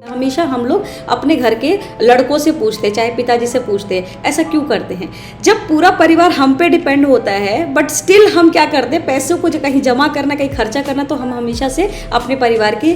हमेशा हम लोग अपने घर के लड़कों से पूछते हैं, चाहे पिताजी से पूछते हैं, ऐसा क्यों करते हैं? जब पूरा परिवार हम पे डिपेंड होता है बट स्टिल हम क्या करते हैं, पैसों को जो कहीं जमा करना, कहीं खर्चा करना, तो हम हमेशा से अपने परिवार के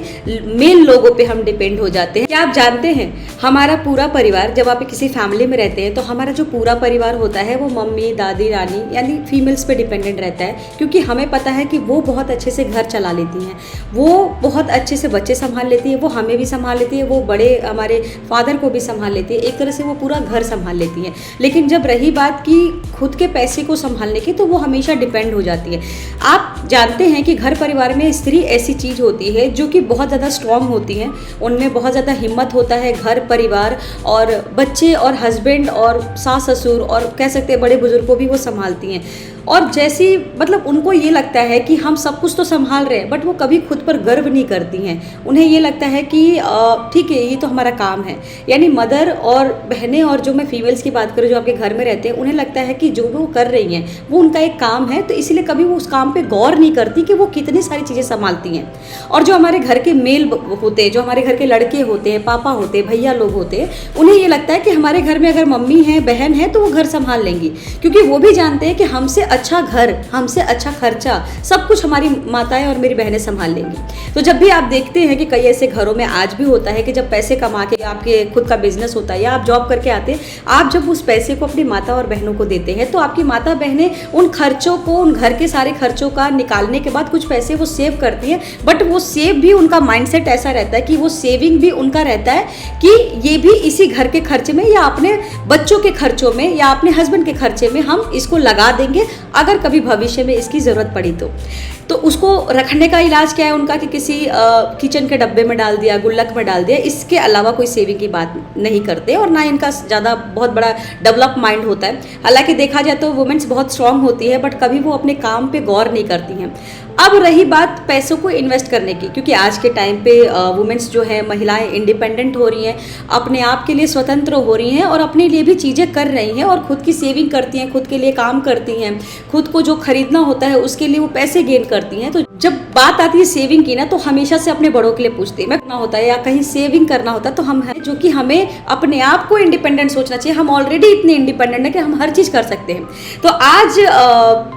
मेन लोगों पे हम डिपेंड हो जाते हैं। क्या आप जानते हैं, हमारा पूरा परिवार, जब आप किसी फैमिली में रहते हैं तो हमारा जो पूरा परिवार होता है वो मम्मी, दादी, रानी यानी फीमेल्स पे डिपेंडेंट रहता है, क्योंकि हमें पता है कि वो बहुत अच्छे से घर चला लेती हैं, वो बहुत अच्छे से बच्चे संभाल लेती है, वो हमें भी संभाल लेती है, वो बड़े हमारे फादर को भी संभाल लेती है, एक तरह से वो पूरा घर संभाल लेती है। लेकिन जब रही बात कि खुद के पैसे को संभालने की, तो वो हमेशा डिपेंड हो जाती है। आप जानते हैं कि घर परिवार में स्त्री ऐसी चीज़ होती है जो कि बहुत ज़्यादा स्ट्रांग होती हैं, उनमें बहुत ज़्यादा हिम्मत होता है। घर परिवार और बच्चे और हस्बैंड और सास ससुर और कह सकते हैं बड़े बुजुर्ग को भी वो संभालती हैं। और जैसी मतलब उनको ये लगता है कि हम सब कुछ तो संभाल रहे हैं, बट वो कभी खुद पर गर्व नहीं करती हैं। उन्हें ये लगता है कि ठीक है, ये तो हमारा काम है। यानी मदर और बहनें, और जो मैं फीमेल्स की बात करूँ जो आपके घर में रहते हैं, उन्हें लगता है कि जो वो कर रही हैं वो उनका एक काम है, तो इसलिए कभी वो उस काम पे गौर नहीं करती कि वो कितनी सारी चीज़ें संभालती हैं। और जो हमारे घर के मेल होते हैं, जो हमारे घर के लड़के होते हैं, पापा होते हैं, भैया लोग होते हैं, उन्हें ये लगता है कि हमारे घर में अगर मम्मी है, बहन है, तो वो घर संभाल लेंगी, क्योंकि वो भी जानते हैं कि हमसे अच्छा घर, हमसे अच्छा खर्चा, सब कुछ हमारी माताएं और मेरी बहनें संभाल लेंगी। तो जब भी आप देखते हैं कि कई ऐसे घरों में आज भी होता है कि जब पैसे कमा के, आपके खुद का बिजनेस होता है या आप जॉब करके आते हैं, आप जब उस पैसे को अपनी माता और बहनों को देते हैं, तो आपकी माता बहनें उन खर्चों को, उन घर के सारे खर्चों का निकालने के बाद कुछ पैसे वो सेव करती हैं। बट वो सेव भी, उनका माइंडसेट ऐसा रहता है कि वो सेविंग भी उनका रहता है कि ये भी इसी घर के खर्चे में या अपने बच्चों के खर्चों में या अपने हस्बैंड के खर्चे में हम इसको लगा देंगे, अगर कभी भविष्य में इसकी ज़रूरत पड़ी तो उसको रखने का इलाज क्या है उनका कि किसी किचन के डब्बे में डाल दिया, गुल्लक में डाल दिया। इसके अलावा कोई सेविंग की बात नहीं करते, और ना इनका ज़्यादा बहुत बड़ा डेवलप माइंड होता है। हालांकि देखा जाए तो वुमेन्स बहुत स्ट्रांग होती है, बट कभी वो अपने काम पे गौर नहीं करती हैं। अब रही बात पैसों को इन्वेस्ट करने की, क्योंकि आज के टाइम पे वुमेन्स जो है, महिलाएं इंडिपेंडेंट हो रही हैं, अपने आप के लिए स्वतंत्र हो रही हैं और अपने लिए भी चीज़ें कर रही हैं, और खुद की सेविंग करती हैं, खुद के लिए काम करती हैं, खुद को जो खरीदना होता है उसके लिए वो पैसे गेन करती हैं। तो जब बात आती है सेविंग की ना, तो हमेशा से अपने बड़ों के लिए पूछते हैं, मैं करना होता है या कहीं सेविंग करना होता है, तो हम हैं जो कि हमें अपने आप को इंडिपेंडेंट सोचना चाहिए। हम ऑलरेडी इतने इंडिपेंडेंट हैं कि हम हर चीज़ कर सकते हैं। तो आज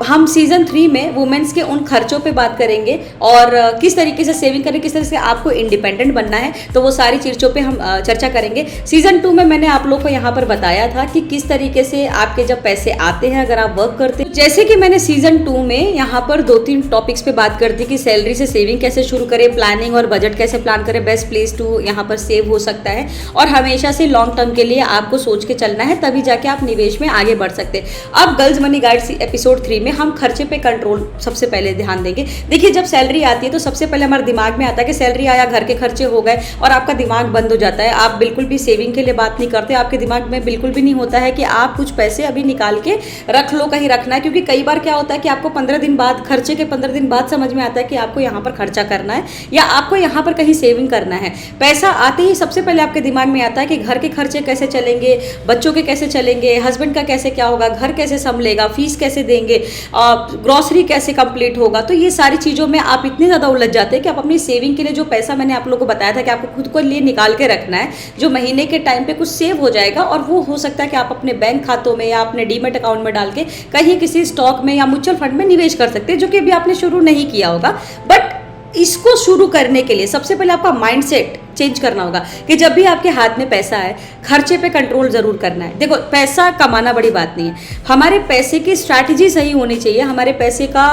हम सीजन 3 में वुमेन्स के उन खर्चों पे बात करेंगे और किस तरीके से सेविंग करें, किस तरह से आपको इंडिपेंडेंट बनना है, तो वो सारी चीज़ों पे हम चर्चा करेंगे। सीजन 2 में मैंने आप लोग को यहाँ पर बताया था कि किस तरीके से आपके जब पैसे आते हैं अगर आप वर्क करते हैं, जैसे कि मैंने सीजन 2 में यहाँ पर 2-3 टॉपिक्स पे बात करती कि सैलरी से सेविंग कैसे शुरू करें, प्लानिंग और बजट कैसे प्लान करें, बेस्ट प्लेस टू यहाँ पर सेव हो सकता है, और हमेशा से लॉन्ग टर्म के लिए आपको सोच के चलना है, तभी जाके आप निवेश में आगे बढ़ सकते हैं। अब गर्ल्स मनी गाइड एपिसोड 3 में हम खर्चे पे कंट्रोल सबसे पहले ध्यान देंगे। देखिए, जब सैलरी आती है तो सबसे पहले हमारे दिमाग में आता है कि सैलरी आया, घर के खर्चे हो गए, और आपका दिमाग बंद हो जाता है। आप बिल्कुल भी सेविंग के लिए बात नहीं करते, आपके दिमाग में बिल्कुल भी नहीं होता है कि आप कुछ पैसे अभी निकाल के रख लो, कहीं रखना है। क्योंकि कई बार क्या होता है कि आपको 15 दिन बाद, खर्चे के 15 दिन बाद समझ में आता है कि आपको यहाँ पर खर्चा करना है या आपको यहाँ पर कहीं सेविंग करना है। पैसा आते ही सबसे पहले आपके दिमाग में आता है कि घर के खर्चे कैसे चलेंगे, बच्चों के कैसे चलेंगे, हस्बैंड का कैसे क्या होगा, घर कैसे संभलेगा, फीस कैसे देंगे, ग्रॉसरी कैसे कंप्लीट होगा। तो ये सारी चीज़ों में आप इतने ज़्यादा उलझ जाते हैं कि आप अपनी सेविंग के लिए जो पैसा मैंने आप लोगों को बताया था कि आपको खुद को लिए निकाल के रखना है, जो महीने के टाइम पे कुछ सेव हो जाएगा, और वो हो सकता है कि आप अपने बैंक खातों में या अपने डीमेट अकाउंट में डाल के कहीं किसी स्टॉक में या म्यूचुअल फंड में निवेश कर सकते हैं, जो कि अभी आपने शुरू नहीं किया होगा। बट इसको शुरू करने के लिए सबसे पहले आपका माइंडसेट चेंज करना होगा कि जब भी आपके हाथ में पैसा है, खर्चे पे कंट्रोल जरूर करना है। देखो, पैसा कमाना बड़ी बात नहीं है, हमारे पैसे की स्ट्रैटेजी सही होनी चाहिए, हमारे पैसे का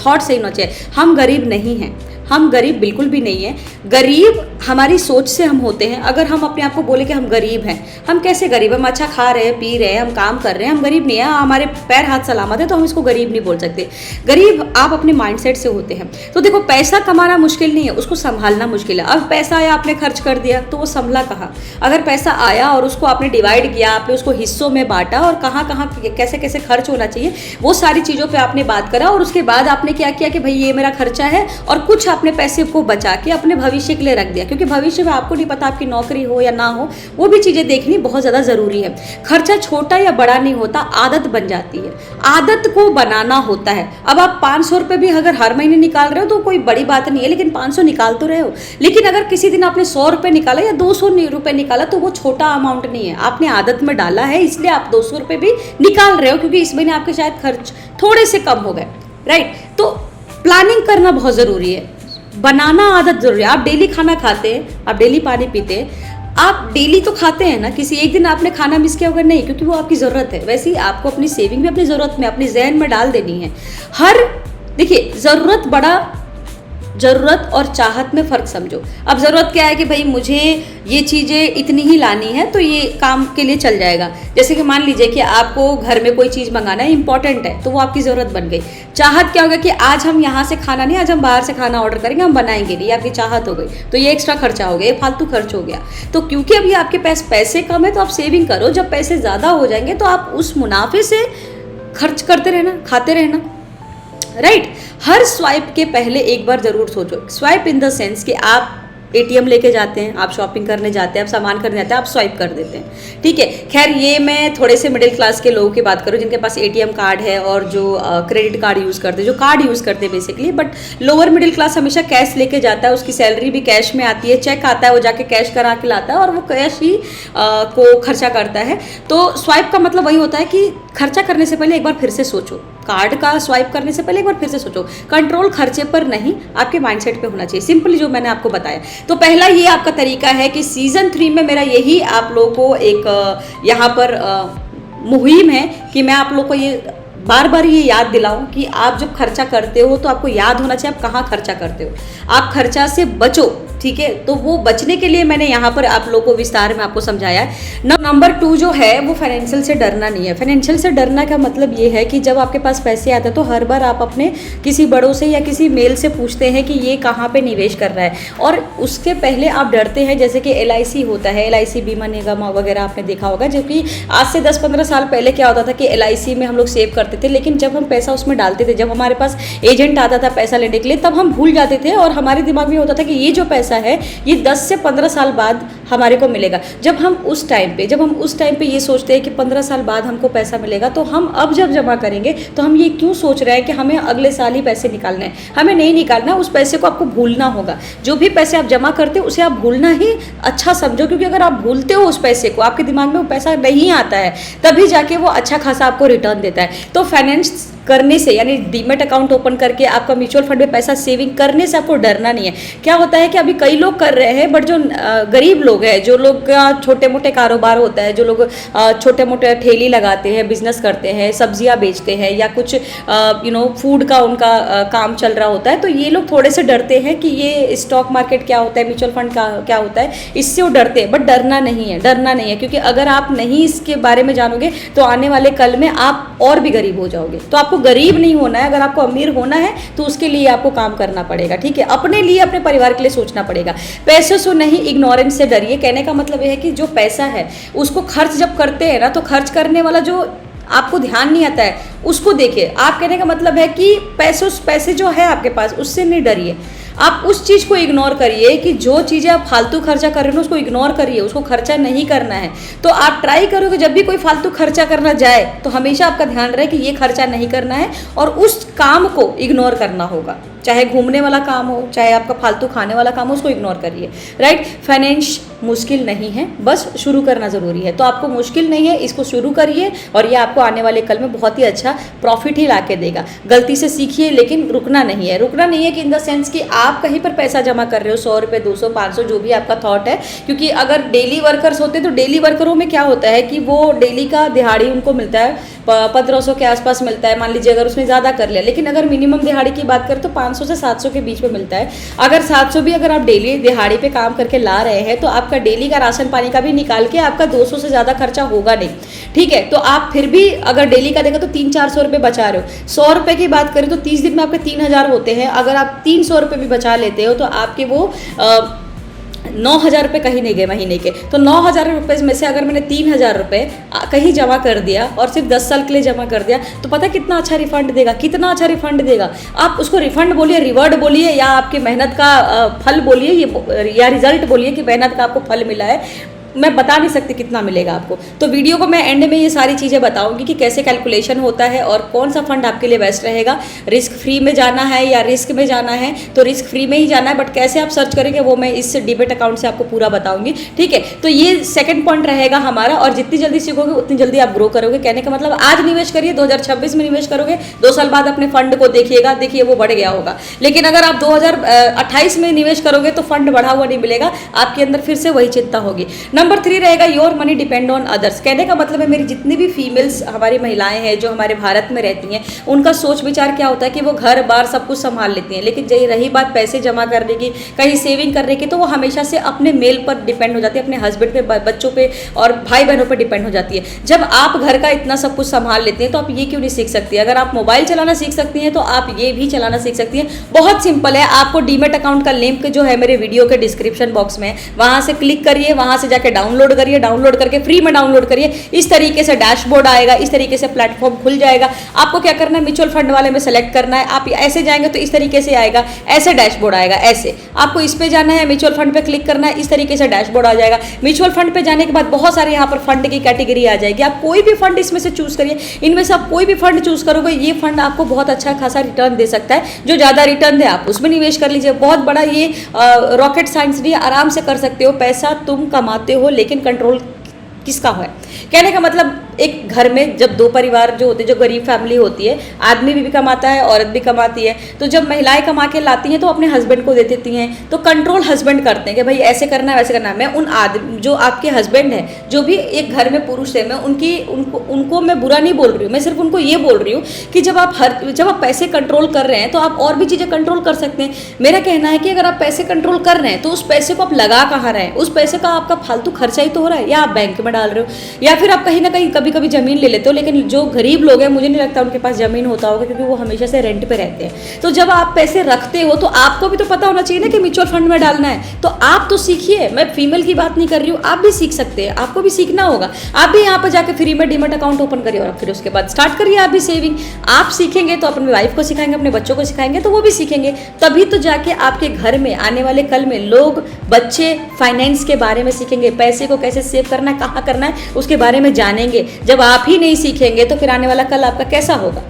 थॉट सही होना चाहिए। हम गरीब नहीं हैं, हम गरीब बिल्कुल भी नहीं है। गरीब हमारी सोच से हम होते हैं। अगर हम अपने आप को बोले कि हम गरीब हैं, हम कैसे गरीब, हम अच्छा खा रहे हैं, पी रहे हैं, हम काम कर रहे हैं, हम गरीब नहीं है, हमारे पैर हाथ सलामत है, तो हम इसको गरीब नहीं बोल सकते। गरीब आप अपने माइंडसेट से होते हैं। तो देखो, पैसा कमाना मुश्किल नहीं है, उसको संभालना मुश्किल है। अब पैसा आया, आपने खर्च कर दिया, तो वो संभला कहाँ? अगर पैसा आया और उसको आपने डिवाइड किया, आपने उसको हिस्सों में बांटा और कहाँ कहाँ कैसे कैसे खर्च होना चाहिए, वो सारी चीज़ों पर आपने बात करा, और उसके बाद आपने क्या किया कि भाई ये मेरा खर्चा है, और कुछ अपने पैसे को बचा के अपने भविष्य के लिए रख दिया, क्योंकि भविष्य में आपको नहीं पता आपकी नौकरी हो या ना हो, वो भी चीज़ें देखनी बहुत ज़्यादा ज़रूरी है। खर्चा छोटा या बड़ा नहीं होता, आदत बन जाती है, आदत को बनाना होता है। अब आप 500 रुपये भी अगर हर महीने निकाल रहे हो तो कोई बड़ी बात नहीं है, लेकिन 500 निकाल तो रहे हो। लेकिन अगर किसी दिन आपने 100 रुपये निकाला या 200 रुपये निकाला तो वो छोटा अमाउंट नहीं है, आपने आदत में डाला है, इसलिए आप 200 रुपये भी निकाल रहे हो, क्योंकि इस महीने आपके शायद खर्च थोड़े से कम हो गए, राइट। तो प्लानिंग करना बहुत ज़रूरी है, बनाना आदत जरूरी है। आप डेली खाना खाते हैं, आप डेली पानी पीते हैं, आप डेली तो खाते हैं ना, किसी एक दिन आपने खाना मिस किया होगा नहीं, क्योंकि वो आपकी ज़रूरत है। वैसे ही आपको अपनी सेविंग भी अपनी ज़रूरत में, अपनी जहन में डाल देनी है। देखिए, ज़रूरत और चाहत में फ़र्क समझो। अब ज़रूरत क्या है कि भाई मुझे ये चीज़ें इतनी ही लानी है तो ये काम के लिए चल जाएगा। जैसे कि मान लीजिए कि आपको घर में कोई चीज़ मंगाना है, इंपॉर्टेंट है, तो वो आपकी ज़रूरत बन गई। चाहत क्या होगा कि आज हम यहाँ से खाना नहीं, आज हम बाहर से खाना ऑर्डर करेंगे, हम बनाएंगे नहीं, ये आपकी चाहत हो गई। तो ये एक्स्ट्रा खर्चा हो गया, ये फालतू खर्च हो गया। तो क्योंकि अभी आपके पास पैसे कम है तो आप सेविंग करो, जब पैसे ज़्यादा हो जाएंगे तो आप उस मुनाफे से खर्च करते रहना, खाते रहना, राइट। हर स्वाइप के पहले एक बार जरूर सोचो। स्वाइप इन द सेंस कि आप एटीएम लेके जाते हैं, आप शॉपिंग करने जाते हैं, आप सामान खरीदने जाते हैं, आप स्वाइप कर देते हैं, ठीक है। खैर, ये मैं थोड़े से मिडिल क्लास के लोगों की बात करूँ जिनके पास एटीएम कार्ड है और जो क्रेडिट कार्ड यूज़ करते हैं, जो कार्ड यूज़ करते हैं basically. But lower middle class हमेशा कैश लेके जाता है, उसकी सैलरी भी कैश में आती है, चेक आता है, वो जाके कैश करा के लाता है और वो कैश ही को खर्चा करता है। तो स्वाइप का मतलब वही होता है कि खर्चा करने से पहले एक बार फिर से सोचो, कार्ड का स्वाइप करने से पहले एक बार फिर से सोचो। कंट्रोल खर्चे पर नहीं, आपके माइंडसेट पे होना चाहिए, सिंपली जो मैंने आपको बताया। तो पहला ये आपका तरीका है कि सीजन 3 में मेरा यही आप लोगों को एक यहाँ पर मुहिम है कि मैं आप लोग को ये बार बार ये याद दिलाऊं कि आप जब खर्चा करते हो तो आपको याद होना चाहिए आप कहाँ खर्चा करते हो। आप खर्चा से बचो, ठीक है। तो वो बचने के लिए मैंने यहाँ पर आप लोगों को विस्तार में आपको समझाया है। नंबर 2 जो है वो फाइनेंशियल से डरना नहीं है। फाइनेंशियल से डरना का मतलब ये है कि जब आपके पास पैसे आते हैं तो हर बार आप अपने किसी बड़ों से या किसी मेल से पूछते हैं कि ये कहाँ पे निवेश कर रहा है, और उसके पहले आप डरते हैं। जैसे कि LIC होता है, LIC बीमा निगम वगैरह आपने देखा होगा, जबकि आज से 10-15 साल पहले क्या होता था कि LIC में हम लोग सेव करते थे, लेकिन जब हम पैसा उसमें डालते थे, जब हमारे पास एजेंट आता था पैसा लेने के लिए, तब हम भूल जाते थे और हमारे दिमाग में होता था कि ये जो पैसा है ये 10 से 15 साल बाद हमारे को मिलेगा। जब हम उस टाइम पे ये सोचते हैं कि 15 साल बाद हमको पैसा मिलेगा, तो हम अब जब जमा करेंगे तो हम ये क्यों सोच रहे हैं कि हमें अगले साल ही पैसे निकालने हैं। हमें नहीं निकालना, उस पैसे को आपको भूलना होगा। जो भी पैसे आप जमा करते हो उसे आप भूलना ही अच्छा समझो, क्योंकि अगर आप भूलते हो उस पैसे को, आपके दिमाग में वो पैसा नहीं आता है, तभी जाके वो अच्छा खासा आपको रिटर्न देता है। तो फाइनेंस करने से, यानी डीमेट अकाउंट ओपन करके आपका म्यूचुअल फंड में पैसा सेविंग करने से आपको डरना नहीं है। क्या होता है कि अभी कई लोग कर रहे हैं, बट जो गरीब लोग हैं, जो लोग का छोटे मोटे कारोबार होता है, जो लोग छोटे मोटे ठेली लगाते हैं, बिजनेस करते हैं, सब्जियां बेचते हैं या कुछ फूड का उनका काम चल रहा होता है, तो ये लोग थोड़े से डरते हैं कि ये स्टॉक मार्केट क्या होता है, म्यूचुअल फंड का क्या होता है, इससे वो डरते हैं। बट डरना नहीं है, क्योंकि अगर आप नहीं इसके बारे में जानोगे तो आने वाले कल में आप और भी गरीब हो जाओगे। तो आपको गरीब नहीं होना है, अगर आपको अमीर होना है तो उसके लिए आपको काम करना पड़ेगा, ठीक है। अपने लिए, अपने परिवार के लिए सोचना पड़ेगा। पैसों से नहीं, इग्नोरेंस से डरिए। कहने का मतलब यह है कि जो पैसा है उसको खर्च जब करते हैं ना, तो खर्च करने वाला जो आपको ध्यान नहीं आता है उसको देखिए। आप कहने का मतलब है कि पैसे जो है आपके पास उससे नहीं डरिए, आप उस चीज़ को इग्नोर करिए कि जो चीज़ें आप फालतू खर्चा कर रहे हो उसको इग्नोर करिए, उसको खर्चा नहीं करना है। तो आप ट्राई करो कि जब भी कोई फालतू खर्चा करना जाए तो हमेशा आपका ध्यान रहे कि ये खर्चा नहीं करना है और उस काम को इग्नोर करना होगा। चाहे घूमने वाला काम हो, चाहे आपका फालतू खाने वाला काम हो, उसको इग्नोर करिए, राइट। फाइनेंस मुश्किल नहीं है, बस शुरू करना ज़रूरी है। तो आपको मुश्किल नहीं है, इसको शुरू करिए और ये आपको आने वाले कल में बहुत ही अच्छा प्रॉफिट ही ला के देगा। गलती से सीखिए, लेकिन रुकना नहीं है कि इन द सेंस कि आप कहीं पर पैसा जमा कर रहे हो, 100 रुपये, 200, 500, जो भी आपका थॉट है। क्योंकि अगर डेली वर्कर्स होते तो डेली वर्करों में क्या होता है कि वो डेली का दिहाड़ी उनको मिलता है 1500 के आसपास मिलता है, मान लीजिए, अगर उसने ज़्यादा कर लिया। लेकिन अगर मिनिमम दिहाड़ी की बात करें तो 500 से 700 के बीच में मिलता है। अगर 700 भी अगर आप डेली दिहाड़ी पे काम करके ला रहे हैं तो आपका डेली का राशन पानी का भी निकाल के आपका 200 से ज़्यादा खर्चा होगा नहीं, ठीक है। तो आप फिर भी अगर डेली का देखें तो 300-400 रुपये बचा रहे हो। 100 रुपये की बात करें तो 30 दिन में आपके 3000 होते हैं। अगर आप 300 रुपये भी बचा लेते हो तो आपके वो 9,000 रुपये कहीं नहीं गए महीने के, तो 9,000 रुपये में से अगर मैंने 3,000 रुपये कहीं जमा कर दिया और सिर्फ 10 साल के लिए जमा कर दिया, तो पता कितना अच्छा रिफंड देगा, कितना अच्छा रिफंड देगा। आप उसको रिफंड बोलिए, रिवॉर्ड बोलिए, या आपकी मेहनत का फल बोलिए, ये या रिजल्ट बोलिए कि मेहनत का आपको फल मिला है, मैं बता नहीं सकती कितना मिलेगा आपको। तो वीडियो को मैं एंड में ये सारी चीज़ें बताऊंगी कि कैसे कैलकुलेशन होता है और कौन सा फंड आपके लिए बेस्ट रहेगा। रिस्क फ्री में जाना है या रिस्क में जाना है, तो रिस्क फ्री में ही जाना है, बट कैसे आप सर्च करेंगे वो मैं इस डीमेट अकाउंट से आपको पूरा बताऊंगी, ठीक है। तो ये सेकंड पॉइंट रहेगा हमारा, और जितनी जल्दी सीखोगे उतनी जल्दी आप ग्रो करोगे। कहने का मतलब आज निवेश करिए, 2026 में निवेश करोगे, 2 साल बाद अपने फंड को देखिएगा, देखिए वो बढ़ गया होगा। लेकिन अगर आप 2028 में निवेश करोगे तो फंड बढ़ा हुआ नहीं मिलेगा, आपके अंदर फिर से वही चिंता होगी। नंबर 3 रहेगा your money depend on others. कहने का मतलब है मेरी जितनी भी फीमेल्स हमारी महिलाएं हैं जो हमारे भारत में रहती हैं, उनका सोच विचार क्या होता है कि वो घर बार सब कुछ संभाल लेती हैं, लेकिन जब रही बात पैसे जमा करने की, कहीं सेविंग करने की, तो वो हमेशा से अपने मेल पर डिपेंड हो जाती है, अपने हस्बैंड पे, बच्चों पे और भाई बहनों पर डिपेंड हो जाती है। जब आप घर का इतना सब कुछ संभाल लेते हैं तो आप ये क्यों नहीं सीख सकती? अगर आप मोबाइल चलाना सीख सकती हैं तो आप ये भी चलाना सीख सकती हैं। बहुत सिंपल है, आपको डीमेट अकाउंट का लिंक जो है मेरे वीडियो के डिस्क्रिप्शन बॉक्स में, वहां से क्लिक करिए, वहां से जाके डाउनलोड करिए, डाउनलोड करके फ्री में डाउनलोड करिए। इस तरीके से डैशबोर्ड आएगा, इस तरीके से प्लेटफॉर्म खुल जाएगा। आपको क्या करना है, म्यूचुअल फंड वाले में सेलेक्ट करना है। आप ऐसे जाएंगे तो इस तरीके से आएगा, ऐसे डैशबोर्ड आएगा, ऐसे आपको इस पे जाना है, म्यूचुअल फंड पे क्लिक करना है, इस तरीके से डैशबोर्ड आ जाएगा। म्यूचुअल फंड पे जाने के बाद बहुत सारे यहाँ पर फंड की कैटेगरी आ जाएगी, आप कोई भी फंड इसमें से चूज करिए। इनमें से आप कोई भी फंड चूज करोगे, ये फंड आपको बहुत अच्छा खासा रिटर्न दे सकता है। जो ज़्यादा रिटर्न दे आप उसमें निवेश कर लीजिए। बहुत बड़ा ये रॉकेट साइंस नहीं, आराम से कर सकते हो। पैसा तुम कमाते हो लेकिन कंट्रोल किसका है? कहने का मतलब एक घर में जब 2 परिवार जो होते हैं, जो गरीब फैमिली होती है, आदमी भी कमाता है, औरत भी कमाती है, तो जब महिलाएं कमा के लाती हैं तो अपने हस्बैंड को दे देती हैं, तो कंट्रोल हस्बैंड करते हैं कि भाई ऐसे करना है, वैसे करना है। मैं उन आदमी जो आपके हस्बैंड है, जो भी एक घर में पुरुष है, मैं उनको मैं बुरा नहीं बोल रही हूँ, मैं सिर्फ उनको ये बोल रही हूँ कि जब आप पैसे कंट्रोल कर रहे हैं तो आप और भी चीज़ें कंट्रोल कर सकते हैं। मेरा कहना है कि अगर आप पैसे कंट्रोल कर रहे हैं तो उस पैसे को आप लगा कहाँ रहे हैं? उस पैसे का आपका फालतू खर्चा ही तो हो रहा है, या आप बैंक में डाल रहे हो, या फिर आप कहीं ना कहीं कभी कभी जमीन ले लेते हो। लेकिन जो गरीब लोग हैं, मुझे नहीं लगता उनके पास जमीन होता होगा, क्योंकि वो हमेशा से रेंट पे रहते हैं। तो जब आप पैसे रखते हो तो आपको भी तो पता होना चाहिए ना कि म्यूचुअल फंड में डालना है। तो आप तो सीखिए, मैं फीमेल की बात नहीं कर रही हूँ, आप भी सीख सकते हैं, आपको भी सीखना होगा। आप भी यहाँ पर जाकर फ्री में डीमेट अकाउंट ओपन करिए और फिर उसके बाद स्टार्ट करिए आप भी सेविंग। आप सीखेंगे तो अपनी वाइफ को सिखाएंगे, अपने बच्चों को सिखाएंगे, तो वो भी सीखेंगे। तभी तो जाके आपके घर में आने वाले कल में लोग, बच्चे फाइनेंस के बारे में सीखेंगे, पैसे को कैसे सेव करना है, कहाँ करना है, उसके बारे में जानेंगे। जब आप ही नहीं सीखेंगे तो फिर आने वाला कल आपका कैसा होगा?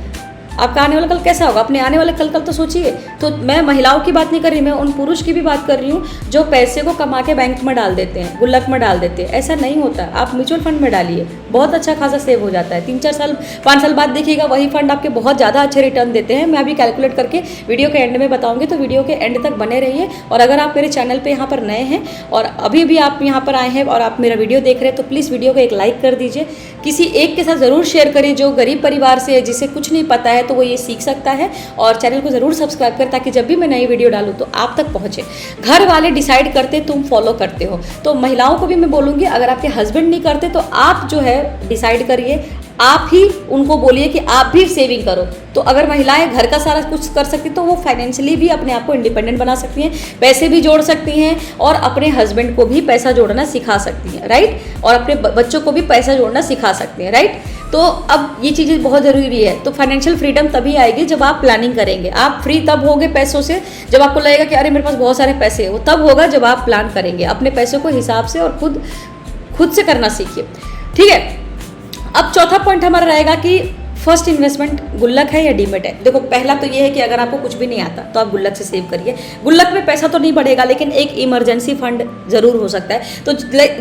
आपका आने वाला कल कैसा होगा? अपने आने वाले कल तो सोचिए। तो मैं महिलाओं की बात नहीं कर रही, मैं उन पुरुष की भी बात कर रही हूँ जो पैसे को कमा के बैंक में डाल देते हैं, गुल्लक में डाल देते हैं। ऐसा नहीं होता, आप म्यूचुअल फंड में डालिए, बहुत अच्छा खासा सेव हो जाता है। 3-4 साल 5 साल बाद देखिएगा वही फंड आपके बहुत ज़्यादा अच्छे रिटर्न देते हैं। मैं अभी कैलकुलेट करके वीडियो के एंड में बताऊँगी, तो वीडियो के एंड तक बने रहिए। और अगर आप मेरे चैनल पर यहाँ पर नए हैं और अभी भी आप यहाँ पर आए हैं और आप मेरा वीडियो देख रहे हैं, तो प्लीज़ वीडियो को एक लाइक कर दीजिए। किसी एक के साथ ज़रूर शेयर करिए जो गरीब परिवार से है, जिसे कुछ नहीं पता है, तो वो ये सीख सकता है। और चैनल को ज़रूर सब्सक्राइब करें ताकि जब भी मैं नई वीडियो डालूँ तो आप तक पहुँचे। घर वाले डिसाइड करते, तुम फॉलो करते हो। तो महिलाओं को भी मैं बोलूँगी, अगर आपके हस्बैंड नहीं करते तो आप जो है डिसाइड करिए, आप ही उनको बोलिए कि आप भी सेविंग करो। तो अगर महिलाएं घर का सारा कुछ कर सकती तो वो फाइनेंशियली भी अपने आप को इंडिपेंडेंट बना सकती हैं, पैसे भी जोड़ सकती हैं और अपने हस्बैंड को भी पैसा जोड़ना सिखा सकती हैं, राइट। और अपने बच्चों को भी पैसा जोड़ना सिखा सकती हैं, राइट। तो अब ये चीज़ें बहुत ज़रूरी है। तो फाइनेंशियल फ्रीडम तभी आएगी जब आप प्लानिंग करेंगे। आप फ्री तब होगे पैसों से जब आपको लगेगा कि अरे मेरे पास बहुत सारे पैसे हैं। वो तब होगा जब आप प्लान करेंगे अपने पैसों को हिसाब से और खुद से करना सीखिए, ठीक है। अब चौथा पॉइंट हमारा रहेगा कि फर्स्ट इन्वेस्टमेंट गुल्लक है या डीमेट है। देखो, पहला तो ये है कि अगर आपको कुछ भी नहीं आता तो आप गुल्लक से सेव करिए। गुल्लक में पैसा तो नहीं बढ़ेगा, लेकिन एक इमरजेंसी फंड जरूर हो सकता है। तो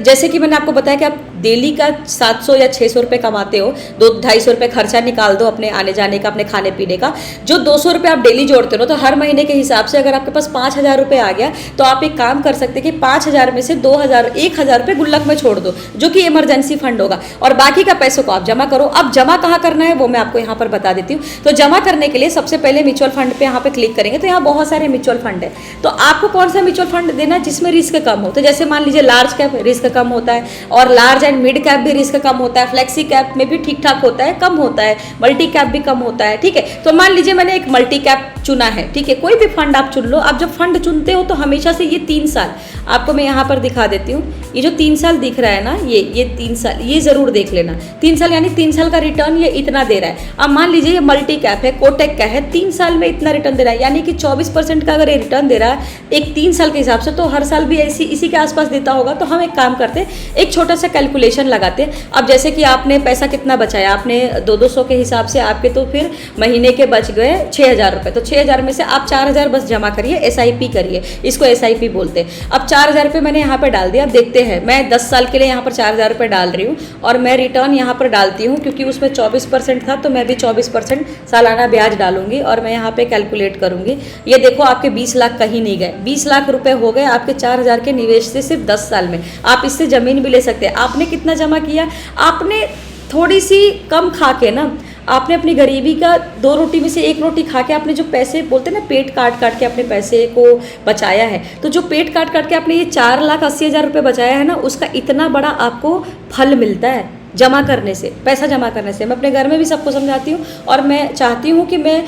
जैसे कि मैंने आपको बताया कि आप डेली का 700 या 600 रुपये कमाते हो, 200-250 रुपये खर्चा निकाल दो अपने आने जाने का, अपने खाने पीने का। जो 200 रुपये आप डेली जोड़ते हो, तो हर महीने के हिसाब से अगर आपके पास 5,000 रुपये आ गया तो आप एक काम कर सकते हैं कि 5,000 में से 1,000 रुपये गुल्लक में छोड़ दो, जो कि इमरजेंसी फंड होगा, और बाकी का पैसों को आप जमा करो। अब जमा कहाँ करना है वो मैं आपको यहाँ पर बता देती हूँ। तो जमा करने के लिए सबसे पहले म्यूचुअल फंड पे यहाँ पे क्लिक करेंगे तो यहाँ बहुत सारे म्यूचुअल फंड है। तो आपको कौन सा म्यूचुअल फंड देना है जिसमें रिस्क कम हो। तो जैसे मान लीजिए लार्ज कैप रिस्क कम होता है, और लार्ज एंड मिड कैप भी रिस्क कम होता है, फ्लेक्सी कैप में भी ठीक ठाक होता है, कम होता है, मल्टी कैप भी कम होता है, ठीक है। तो मान लीजिए मैंने एक मल्टी कैप चुना है, ठीक है, कोई भी फंड आप चुन लो। आप जब फंड चुनते हो तो हमेशा से ये 3 साल आपको मैं यहाँ पर दिखा देती हूँ, ये जो 3 साल दिख रहा है ना, ये 3 साल, ये जरूर देख लेना। 3 साल यानी 3 साल का रिटर्न ये इतना दे रहा है। अब मान लीजिए ये मल्टी कैप है, कोटेक का है, 3 साल में इतना रिटर्न दे रहा है, यानी कि 24% का अगर ये रिटर्न दे रहा है एक 3 साल के हिसाब से, तो हर साल भी इसी के आसपास देता होगा। तो हम एक काम करते, एक छोटा सा कैलकुलेशन लगाते। अब जैसे कि आपने पैसा कितना बचाया, आपने 200 के हिसाब से आपके तो फिर महीने के बच गए 6,000 रुपये। तो 6,000 में से आप 4,000 बस जमा करिए, SIP करिए, इसको SIP बोलते हैं। अब 4,000 रुपये मैंने यहाँ पर डाल दिया। अब देखते हैं, मैं 10 साल के लिए यहाँ पर 4,000 रुपये डाल रही हूँ और मैं रिटर्न यहाँ पर डालती हूँ, क्योंकि उसमें 24% था तो मैं भी 24% सालाना ब्याज डालूंगी और मैं यहाँ पे कैलकुलेट करूँगी। ये देखो आपके 20 लाख कहीं नहीं गए, 20 लाख रुपए हो गए आपके 4,000 के निवेश से सिर्फ 10 साल में। आप इससे ज़मीन भी ले सकते हैं। आपने कितना जमा किया, आपने थोड़ी सी कम खा के ना, आपने अपनी गरीबी का 2 रोटी में से 1 रोटी खा के आपने जो पैसे बोलते हैं ना, पेट काट काट के अपने पैसे को बचाया है। तो जो पेट काट काट के आपने ये 4,80,000 रुपये बचाया है ना, उसका इतना बड़ा आपको फल मिलता है जमा करने से, पैसा जमा करने से। मैं अपने घर में भी सबको समझाती हूँ और मैं चाहती हूँ कि मैं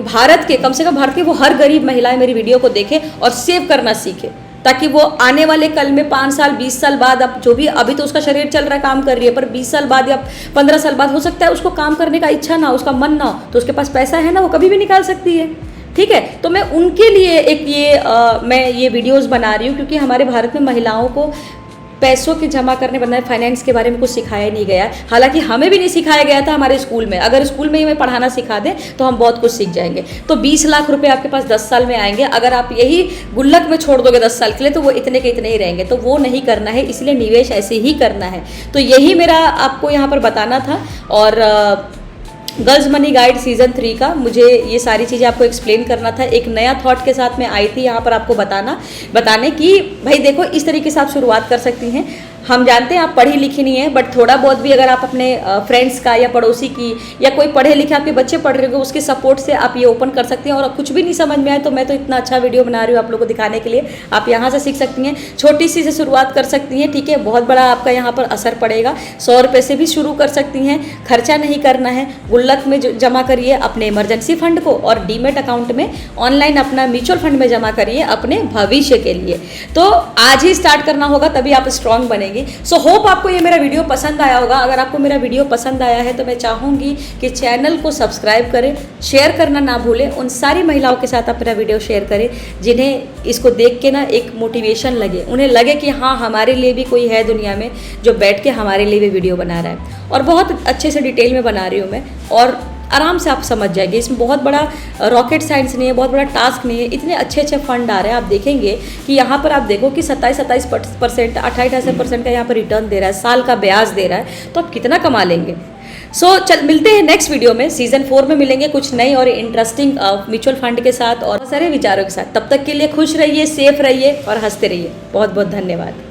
भारत के, कम से कम भारत के वो हर गरीब महिलाएं मेरी वीडियो को देखें और सेव करना सीखें, ताकि वो आने वाले कल में 5 साल 20 साल बाद, अब जो भी अभी तो उसका शरीर चल रहा है, काम कर रही है, पर 20 साल बाद या 15 साल बाद हो सकता है उसको काम करने का इच्छा ना हो, उसका मन ना हो, तो उसके पास पैसा है ना, वो कभी भी निकाल सकती है, ठीक है। तो मैं उनके लिए एक मैं ये वीडियोस बना रही हूँ, क्योंकि हमारे भारत में महिलाओं को पैसों के जमा करने बनना फाइनेंस के बारे में कुछ सिखाया नहीं गया। हालांकि हमें भी नहीं सिखाया गया था हमारे स्कूल में। अगर स्कूल में ही हमें पढ़ाना सिखा दें तो हम बहुत कुछ सीख जाएंगे। तो 20 लाख रुपए आपके पास 10 साल में आएंगे। अगर आप यही गुल्लक में छोड़ दोगे 10 साल के लिए तो वो इतने के इतने ही रहेंगे। तो वो नहीं करना है, इसलिए निवेश ऐसे ही करना है। तो यही मेरा आपको यहाँ पर बताना था। और गर्ल्स मनी गाइड सीजन 3 का मुझे ये सारी चीज़ें आपको एक्सप्लेन करना था। एक नया थॉट के साथ मैं आई थी यहाँ पर आपको बताने की भाई देखो, इस तरीके से आप शुरुआत कर सकती हैं। हम जानते हैं आप पढ़ी लिखी नहीं है, बट थोड़ा बहुत भी अगर आप अपने फ्रेंड्स का या पड़ोसी की या कोई पढ़े लिखे आपके बच्चे पढ़ रहे हो उसके सपोर्ट से आप ये ओपन कर सकती हैं। और कुछ भी नहीं समझ में आए तो मैं तो इतना अच्छा वीडियो बना रही हूँ आप लोगों को दिखाने के लिए, आप यहाँ से सीख सकती हैं। छोटी सी से शुरुआत कर सकती हैं, ठीक है। बहुत बड़ा आपका यहाँ पर असर पड़ेगा। 100 रुपये से भी शुरू कर सकती हैं। खर्चा नहीं करना है, गुल्लक में जमा करिए अपने इमरजेंसी फंड को, और डीमेट अकाउंट में ऑनलाइन अपना म्यूचुअल फंड में जमा करिए अपने भविष्य के लिए। तो आज ही स्टार्ट करना होगा, तभी आप स्ट्रांग बनेंगे। सो होप आपको ये मेरा वीडियो पसंद आया होगा। अगर आपको मेरा वीडियो पसंद आया है तो मैं चाहूँगी कि चैनल को सब्सक्राइब करें, शेयर करना ना भूलें। उन सारी महिलाओं के साथ आप मेरा वीडियो शेयर करें जिन्हें इसको देख के ना एक मोटिवेशन लगे, उन्हें लगे कि हाँ हमारे लिए भी कोई है दुनिया में जो बैठ के हमारे लिए भी वीडियो बना रहा है। और बहुत अच्छे से डिटेल में बना रही हूँ मैं, और आराम से आप समझ जाएंगे। इसमें बहुत बड़ा रॉकेट साइंस नहीं है, बहुत बड़ा टास्क नहीं है। इतने अच्छे अच्छे फंड आ रहे हैं। आप देखेंगे कि यहाँ पर आप देखो कि 27% 28% का यहाँ पर रिटर्न दे रहा है, साल का ब्याज दे रहा है। तो आप कितना कमा लेंगे। चल मिलते हैं नेक्स्ट वीडियो में। सीजन 4 में मिलेंगे कुछ नई और इंटरेस्टिंग म्यूचुअल फंड के साथ और सारे विचारों के साथ। तब तक के लिए खुश रहिए, सेफ रहिए और हंसते रहिए। बहुत बहुत धन्यवाद।